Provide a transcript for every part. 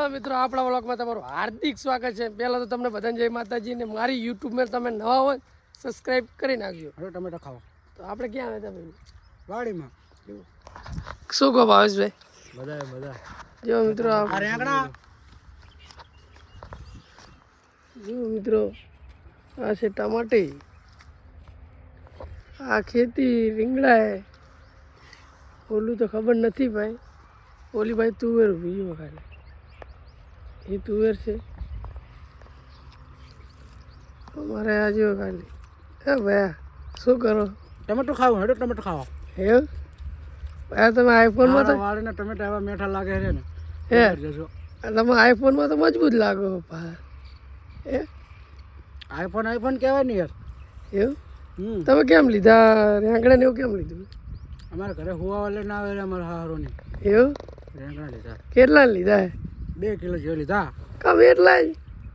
Hello મિત્રો, આપણા વ્લોગમાં તમારું હાર્દિક સ્વાગત છે. પહેલાં તો તમને બધાને જય માતાજી ને મારી યુટ્યુબમાં તમે નવા હોય સબસ્ક્રાઈબ કરી નાખજો. હવે ટમેટા ખાઓ. તો આપણે ક્યાં આવ્યા હતા ભાઈ? વાડીમાં. શું કહો ભાવેશભાઈ? બધા જો મિત્રો આ રેંગણા જો મિત્રો આ છે ટમાટી, આ ખેતી રીંગણા હે. ઓલું તો ખબર નથી ભાઈ. ઓલી ભાઈ તુવેર બીજું ખાલી એ તુવેર છે. અમારે આ જો ખાલી હે ભાઈ. શું કરો? ટમેટો ખાવ. હેડો ટમેટો ખાઓ. એવું ભાઈ તમે આઈફોનમાં તો વાડીના ટમેટા એવા મીઠા લાગે છે ને. હે જજો. તમે આઈફોનમાં તો મજબૂત લાગો પા. હે આઈફોન કહેવાય ને યાર. એવું તમે કેમ લીધા રેંગણા ને એવું કેમ લીધું? અમારા ઘરે હુવા લઈને આવે છે અમારા હારોની. એવું રેંગણા લીધા. કેટલા લીધા હે? 2 કિલો જેવા લીધા. કમ એટલા જ?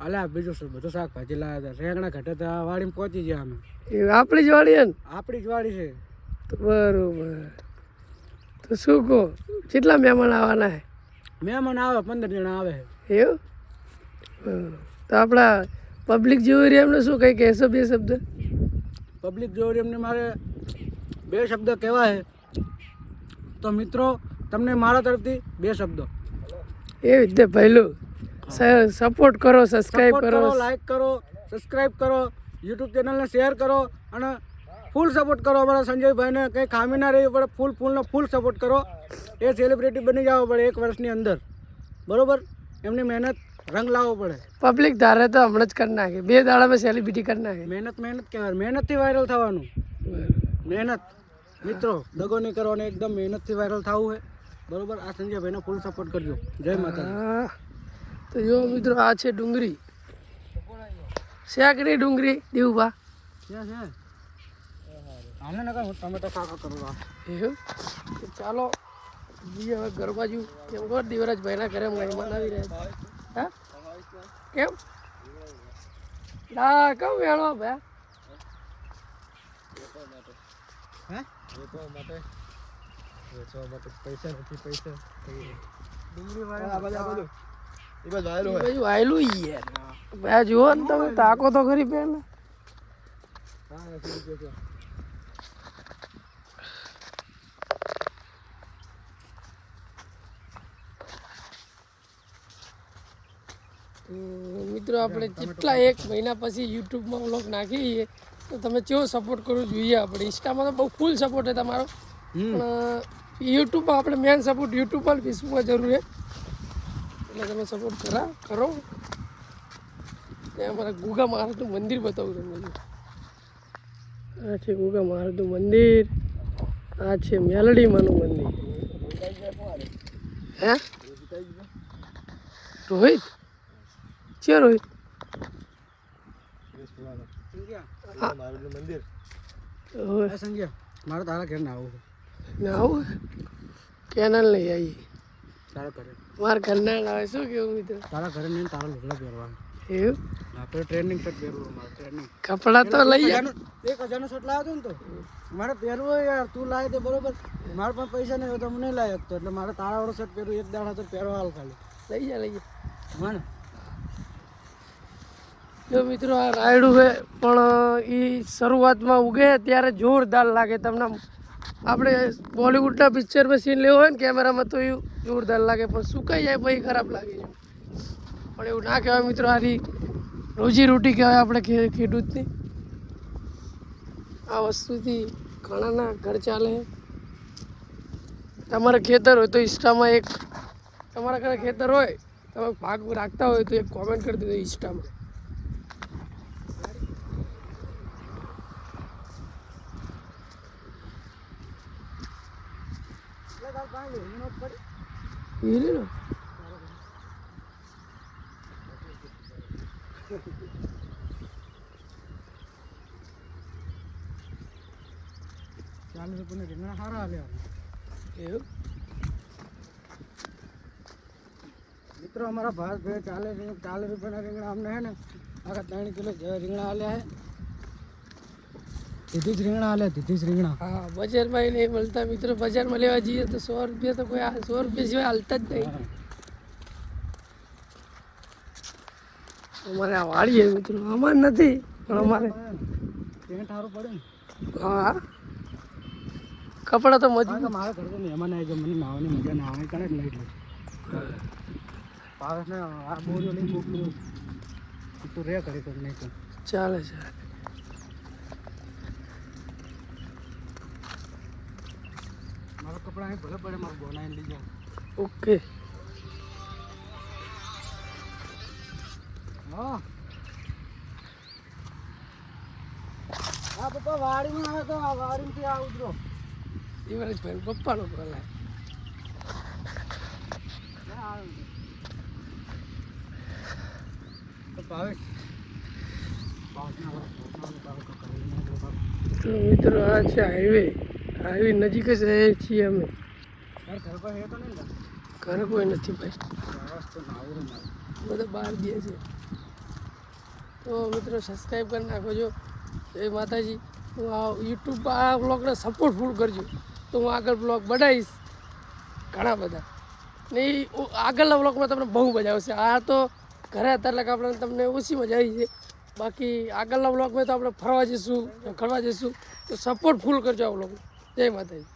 અલ્યા બીજું બધું શાકભાજી લાવ્યા હતા. રેંગણા ઘટે તો વાડીમાં પહોંચી ગયા અમે. એવું આપણી જ વાડી હે ને? આપણી જ વાડી છે. તો બરોબર. તો શું કહો, કેટલા મહેમાન આવવાના હે? મહેમાન આવે 15 જણા આવે. એવું તો આપણા પબ્લિક જેવું રહે એમને શું કંઈ કહેશો? 2 શબ્દ પબ્લિક જોડે એમને મારે 2 શબ્દ કહેવા છે. તો મિત્રો તમને મારા તરફથી 2 શબ્દો. એવી રીતે પહેલું સપોર્ટ કરો, સબસ્ક્રાઈબ કરો, લાઈક કરો, સબસ્ક્રાઈબ કરો, યુટ્યુબ ચેનલને શેર કરો અને ફૂલ સપોર્ટ કરો. અમારા સંજયભાઈને કંઈ ખામી ના રહેવી પડે. ફૂલ સપોર્ટ કરો. એ સેલિબ્રિટી બની જવો પડે 1 વર્ષની અંદર. બરોબર? એમની મહેનત રંગ લાવવો પડે. પબ્લિક ધારે તો હમણાં જ કરી નાખે. 2 દાડામાં સેલિબ્રિટી કરી નાખે. મહેનત કહેવાય. મહેનતથી વાયરલ થવાનું. મહેનત મિત્રો દગો નહીં કરવાનો, એકદમ મહેનતથી વાયરલ થવું છે. બરોબર? આ સંજયભાઈને ફૂલ સપોર્ટ કરજો. જય માતા. તો જો મિત્રો આ છે ડુંગળી. શેકની ડુંગળી દીવભા ક્યાં છે? આને નકર હું ટમેટા કાકા કરવા. એવું ચાલો જઈએ હવે ઘર બાજુ. કેમ કહો દેવરાજભાઈના ઘરે મહેમાન આવી રહ્યા. હા કેમ ના કેમ વેણો ભાઈ? હે વેચવા માટે પૈસા નથી. પૈસા ડુંગળી વાળા એ બધું વાયલું યાર ભાઈ. જુઓ ને તમે તાકો તો ખરી પહેલા. મિત્રો આપણે જેટલા 1 મહિના પછી યુટ્યુબમાં વ્લોગ નાખીએ તો તમે કેવો સપોર્ટ કરવો જોઈએ. આપણે ઇન્સ્ટામાં તો બહુ ફૂલ સપોર્ટ છે તમારો, પણ યુટ્યુબમાં આપણે મેન સપોર્ટ યુટ્યુબ પર ફેસબુકમાં જરૂર છે. એટલે તમે સપોર્ટ કરો. ત્યાં અમારા ગુગા મહારાજનું મંદિર બતાવું તમને. આ છે ગુગા મહારાજનું મંદિર. આ છે મેલડીમાનું મંદિર. હે રોહિત છે રોહિત? સંજય મારે તારા ઘર ના આવું. ના આવું કેનાલ લઈ આવીએ તારા ઘરે. મારા ઘરના ના આવે. શું કેવું મિત્રો? તારા ઘરે નહીં તારા લુગડા પહેરવાનું. એવું આપણે ટ્રેનિંગ શર્ટ પહેરવું. મારે ટ્રેનિંગ કપડાં તો લઈ જાય. 1000નો શર્ટ લાવ્યો હતો ને, તો મારે પહેરવું હોય યાર. તું લાવે તો બરોબર. મારે પણ પૈસા નહીં હોય તો હું નહીં લાવી શકતો. એટલે મારે તારા વાળો શર્ટ પહેરવું. 1 દાડા તો પહેરવા હાલ ખાલી. લઈ જા મને જો મિત્રો આ રાયડું છે, પણ એ શરૂઆતમાં ઉગે ત્યારે જોરદાર લાગે. તમને આપણે બોલિવૂડના પિક્ચરમાં સીન લેવો હોય ને કેમેરામાં તો એ જોરદાર લાગે, પણ સુકાઈ જાય પછી ખરાબ લાગે છે. પણ એવું ના કહેવાય મિત્રો. આની રોજીરોટી કહેવાય આપણે ખેડૂતની. આ વસ્તુથી ઘણાના ઘર ચાલે. તમારે ખેતર હોય તો ઇન્સ્ટામાં તમારા ઘરે ખેતર હોય, તમે ભાગ રાખતા હોય તો એક કોમેન્ટ કરી દેજો ઇન્સ્ટામાં. મિત્રો અમારા ભારતભાઈ 40 રૂપિયાના રીંગણા અમને હે ને આખા 3 કિલો રીંગણા આલ્યા હે. દીધી જ રીંગણા. હા બજારમાં નહીં મળતા મિત્રો. બજારમાં લેવા જઈએ તો 100 રૂપિયા તો કોઈ 100 રૂપિયા સિવાય હાલતા જ નહીં. અમારે આ વાડીએ મિત્રો અમારે નથી પણ અમારે ટેન્ટ સારું પડે ને હા કપડાં તો કારણ મજબૂત કે મારા ઘરે તો મહેમાન આવી જાય મને નાવાની મજા ના આવે કારણે જ નહીં એટલે પારસને આ બોરીઓ લઈને મોકલું તું રે કરી તો નહીં તો ચાલે ચાલે મારા કપડાં અહીં ભલે પડે મારું બનાવીને લઈ જાઓ ઓકે હા હા પપ્પા વાડીમાં આવે તો આ વાડીમાંથી આ ઉતરો યુવરાજભાઈ પપ્પાનો બોલાય તો મિત્રો આ છે હાઈવે નજીક જ રહીએ છીએ અમે ઘરે કોઈ નથી ભાઈ બધા બહાર ગયા છે તો મિત્રો સબસ્ક્રાઈબ કરી નાખો છો જય માતાજી હું આ યુટ્યુબ આ બ્લોગને સપોર્ટ ફૂલ કરજો તો હું આગળ બ્લોગ બનાવીશ ઘણા બધા ને આગળના બ્લોગમાં તમને બહુ મજા આવશે આ તો ઘરે હતા એટલે આપણે તમને ઓછી મજા આવી છે બાકી આગળના બ્લોગમાં તો આપણે ફરવા જઈશું કરવા જઈશું તો સપોર્ટ ફૂલ કરજો આ બ્લોગ જય માતાજી